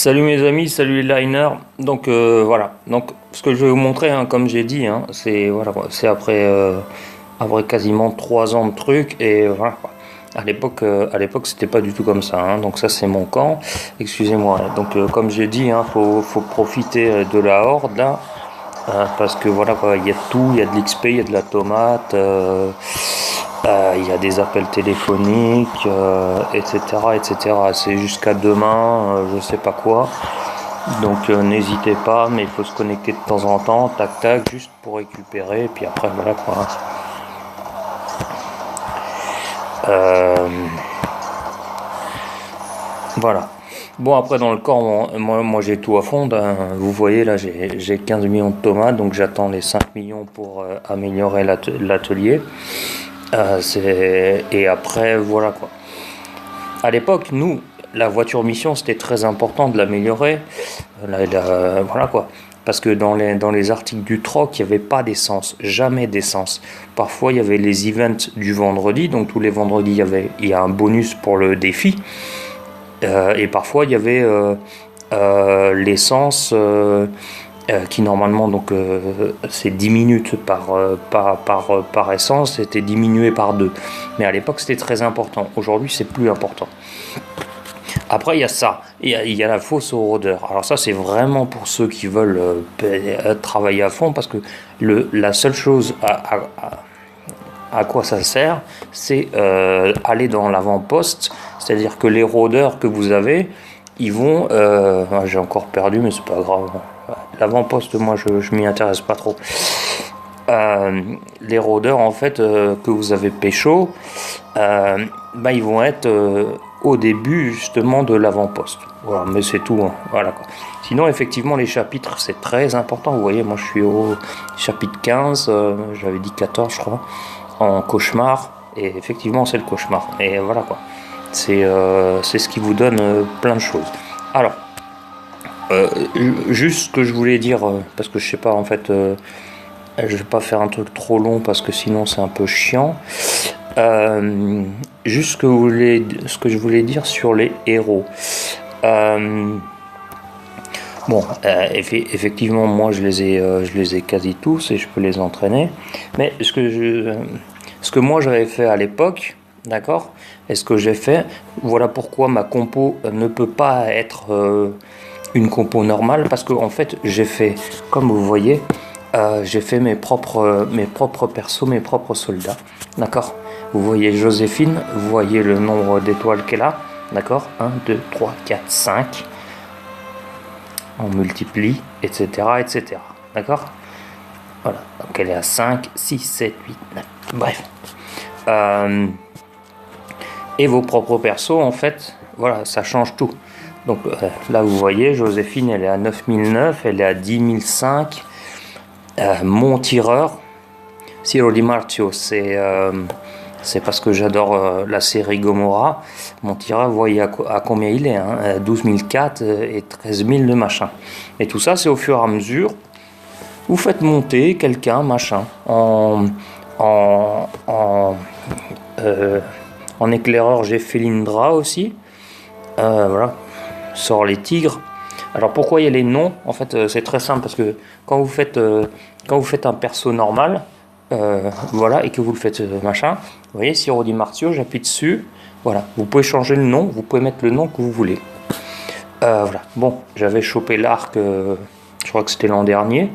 Salut mes amis, salut les liners. Donc voilà. Donc ce que je vais vous montrer, hein, comme j'ai dit, hein, c'est voilà quoi. C'est après quasiment 3 ans de trucs et voilà quoi. À l'époque, c'était pas du tout comme ça. Hein. Donc ça, c'est mon camp. Excusez-moi. Donc comme j'ai dit, hein, faut profiter de la horde là, parce que voilà quoi. Il y a de tout. Il y a de l'XP, il y a de la tomate. Il y a des appels téléphoniques, etc., etc. C'est jusqu'à demain, je sais pas quoi. Donc n'hésitez pas, mais il faut se connecter de temps en temps, tac tac, juste pour récupérer. Et puis après, voilà quoi. Euh, voilà. Bon, après, dans le corps, moi j'ai tout à fond. Vous voyez, là, j'ai 15 millions de tomates, donc j'attends les 5 millions pour améliorer l'atelier. Et après, voilà quoi. À l'époque, nous, la voiture mission, c'était très important de l'améliorer. Voilà quoi. Parce que dans les articles du troc, il n'y avait pas d'essence, jamais d'essence. Parfois, il y avait les events du vendredi, donc tous les vendredis, il y a un bonus pour le défi. Et parfois, il y avait l'essence qui normalement, donc c'est 10 minutes par essence, c'était diminué par 2. Mais à l'époque, c'était très important. Aujourd'hui, c'est plus important. Après, il y a ça. Il y a la fausse au rôdeur. Alors ça, c'est vraiment pour ceux qui veulent travailler à fond, parce que la seule chose à quoi ça sert, c'est aller dans l'avant-poste. C'est-à-dire que les rôdeurs que vous avez, ils vont... j'ai encore perdu, mais c'est pas grave. L'avant-poste, moi, je m'y intéresse pas trop. Les rôdeurs, en fait, que vous avez pécho, ils vont être au début, justement, de l'avant-poste. Voilà, mais c'est tout. Hein. Voilà, quoi. Sinon, effectivement, les chapitres, c'est très important. Vous voyez, moi, je suis au chapitre 15, j'avais dit 14, je crois, en cauchemar. Et effectivement, c'est le cauchemar. Et voilà, quoi. C'est ce qui vous donne plein de choses. Alors, juste ce que je voulais dire, parce que je sais pas, en fait, je vais pas faire un truc trop long parce que sinon c'est un peu chiant. Juste ce que je voulais dire sur les héros. Effectivement, moi je les ai quasi tous et je peux les entraîner. Mais ce que moi j'avais fait à l'époque, d'accord, et ce que j'ai fait, voilà pourquoi ma compo ne peut pas être une compo normale, parce que en fait j'ai fait, comme vous voyez, j'ai fait mes propres persos, mes propres soldats, d'accord. Vous voyez Joséphine, vous voyez le nombre d'étoiles qu'elle a, d'accord, 1, 2, 3, 4, 5, on multiplie, etc., etc., d'accord. Voilà, donc elle est à 5, 6, 7, 8, 9, bref. Et vos propres persos, en fait, voilà, ça change tout. Donc là, vous voyez, Joséphine, elle est à 9009, elle est à 10005. Mon tireur, Ciro Di Marzio, c'est parce que j'adore la série Gomorrah. Mon tireur, vous voyez à combien il est, hein, 12004 et 13000 de machin. Et tout ça, c'est au fur et à mesure. Vous faites monter quelqu'un, machin, en éclaireur, j'ai Felindra aussi. Voilà, sort les tigres. Alors pourquoi il y a les noms? En fait, c'est très simple, parce que quand vous faites un perso normal, voilà, et que vous le faites machin, vous voyez, Ciro Di Marzio, j'appuie dessus, voilà, vous pouvez changer le nom, vous pouvez mettre le nom que vous voulez. Voilà, bon, j'avais chopé l'arc, je crois que c'était l'an dernier.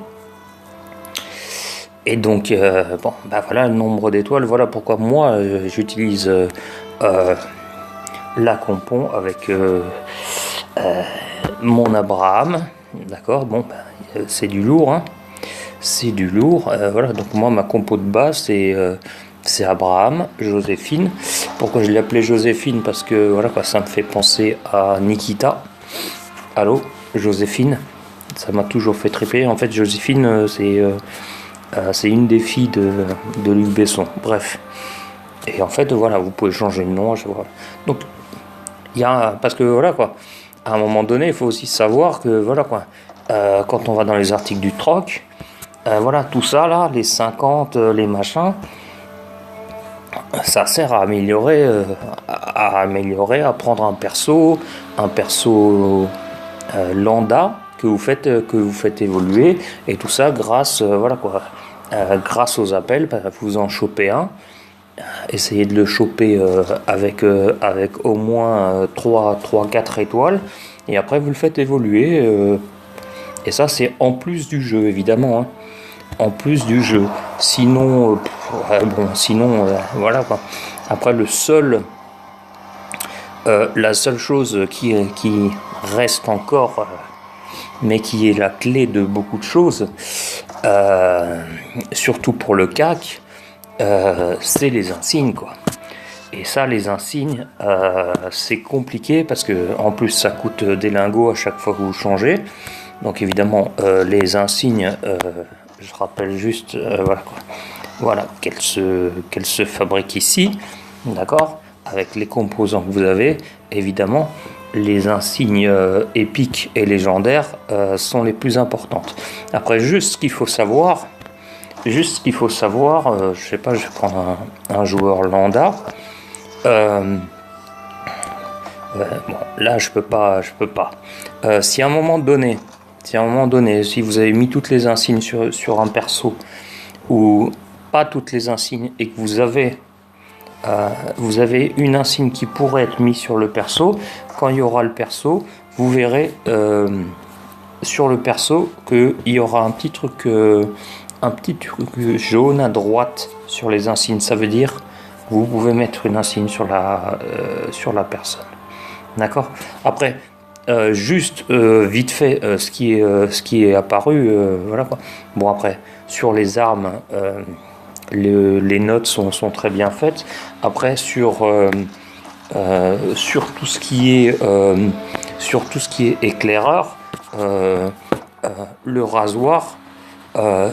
Et donc, voilà, le nombre d'étoiles, voilà pourquoi moi, j'utilise la compon avec mon Abraham, d'accord, bon, c'est du lourd, hein. C'est du lourd, voilà, donc moi, ma compo de base, c'est Abraham, Joséphine. Pourquoi je l'ai appelée Joséphine? Parce que, voilà, quoi, ça me fait penser à Nikita. Allô, Joséphine, ça m'a toujours fait triper. En fait, Joséphine, c'est une des filles de Luc Besson, bref. Et en fait, voilà, vous pouvez changer le nom, je vois. Donc, parce que, voilà, quoi, à un moment donné, il faut aussi savoir que, voilà, quoi, quand on va dans les articles du troc, voilà, tout ça, là, les 50, les machins, ça sert à améliorer, à prendre un perso lambda que vous faites évoluer, et tout ça grâce voilà quoi, grâce aux appels. Vous en chopez un, essayez de le choper avec au moins 3-4 étoiles, et après vous le faites évoluer, et ça c'est en plus du jeu évidemment, hein. En plus du jeu, sinon voilà quoi. Après la seule chose qui reste encore, mais qui est la clé de beaucoup de choses, surtout pour le CAC, c'est les insignes quoi. Et ça, les insignes, c'est compliqué parce que en plus ça coûte des lingots à chaque fois que vous changez. Donc évidemment les insignes, je rappelle juste voilà quoi. Voilà qu'elles se fabriquent ici, d'accord, avec les composants que vous avez. Évidemment, les insignes épiques et légendaires sont les plus importantes. Après, juste ce qu'il faut savoir, je sais pas, je vais prendre un joueur lambda. Bon, là je peux pas. Si à un moment donné, si vous avez mis toutes les insignes sur un perso, ou pas toutes les insignes, et que vous avez une insigne qui pourrait être mise sur le perso, quand il y aura le perso, vous verrez sur le perso qu'il y aura un petit truc jaune à droite sur les insignes. Ça veut dire vous pouvez mettre une insigne sur la personne, d'accord. Après juste vite fait ce qui est apparu, voilà quoi. Bon, après sur les armes, les notes sont très bien faites. Après sur tout ce qui est éclaireur, le rasoir,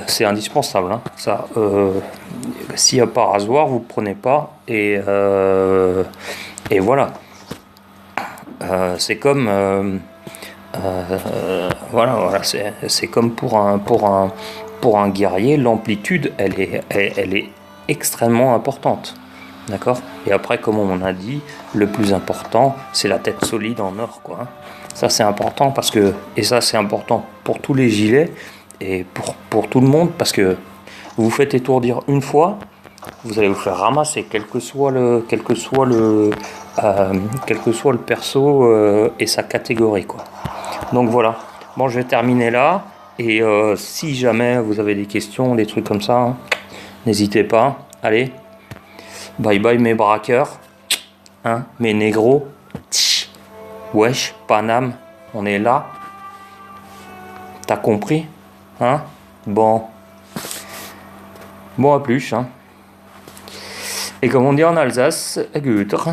c'est indispensable, hein. Ça, s'il n'y a pas rasoir, vous ne prenez pas, et voilà. C'est comme voilà, c'est comme pour un guerrier, l'amplitude elle est extrêmement importante, d'accord. Et après, comme on a dit, le plus important c'est la tête solide en or quoi. Ça c'est important et ça c'est important pour tous les gilets et pour tout le monde, parce que vous vous faites étourdir une fois, vous allez vous faire ramasser, quel que soit le perso et sa catégorie quoi. Donc voilà, bon, je vais terminer là, et si jamais vous avez des questions, des trucs comme ça, hein, n'hésitez pas. Allez, bye bye mes braqueurs, hein, mes négros, wesh, Paname, on est là, t'as compris, hein. Bon, à plus, hein. Et comme on dit en Alsace, à Gutre.